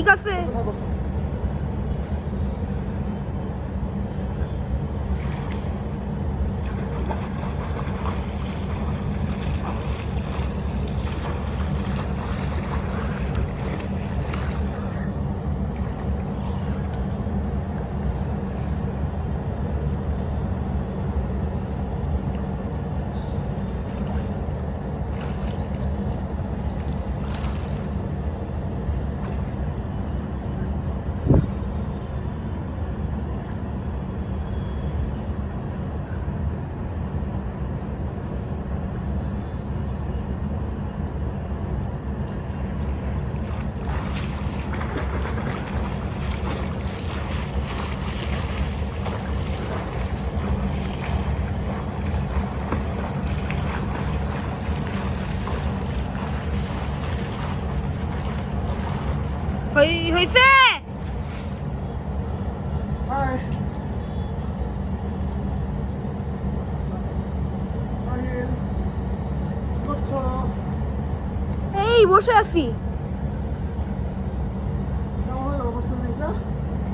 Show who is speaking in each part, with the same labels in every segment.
Speaker 1: ঠিক আছে। হইছে এই বসে আছি।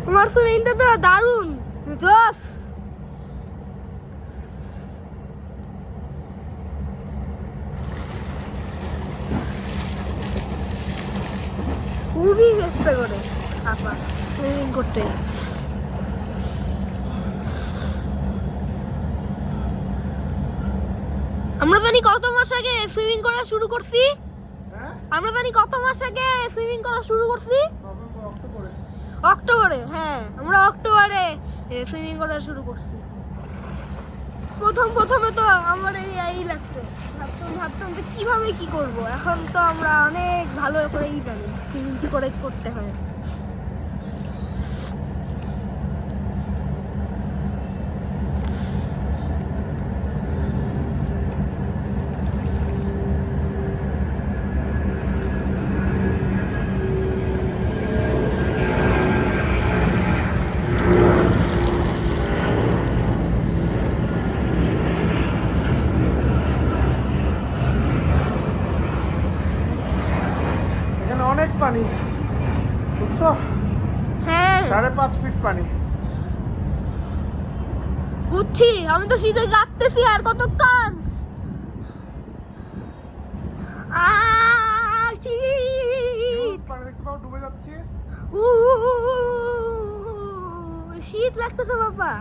Speaker 1: তোমার সুইমিংটা তো দারুণ, জোস। খুবই চেষ্টা করে আপা সুইমিং করতে। আমরা জানি কত মাস আগে সুইমিং করা শুরু করছি। আমরা জানি কত মাস আগে সুইমিং করা শুরু করছি। অক্টোবরে। হ্যাঁ, আমরা অক্টোবরে সুইমিং করা শুরু করছি। প্রথমে তো আমার এই লাগতো, ভাবতাম যে কিভাবে কি করব। এখন তো আমরা অনেক ভালো করেই জানি সুইমিং কি করে করতে হয়।
Speaker 2: অনেক পানি, বুঝছো?
Speaker 1: হ্যাঁ,
Speaker 2: 5.5 ফিট পানি।
Speaker 1: বুঝছি, আমি তো শীতে কাঁপতেছি। আর কতক্ষণ?
Speaker 2: পানি দেখতে পাও, ডুবে যাচ্ছি।
Speaker 1: শীত লাগতেছে বাবা।